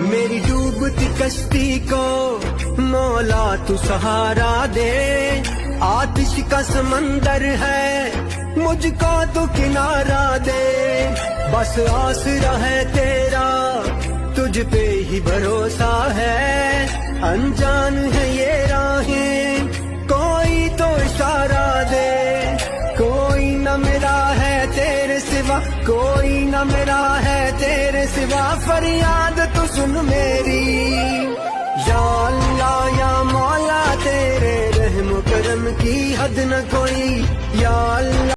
मेरी डूबती कश्ती को मौला तू सहारा दे। आतिश का समंदर है, मुझको तो किनारा दे। बस आसरा है तेरा, तुझ पे ही भरोसा है। अनजान है ये राहें, कोई तो इशारा दे। कोई न मेरा है तेरे सिवा, कोई न मेरा है तेरे सिवा। फरियाद तो सुन मेरी, या अल्लाह या मौला, तेरे रहम करम की हद न कोई। या अल्लाह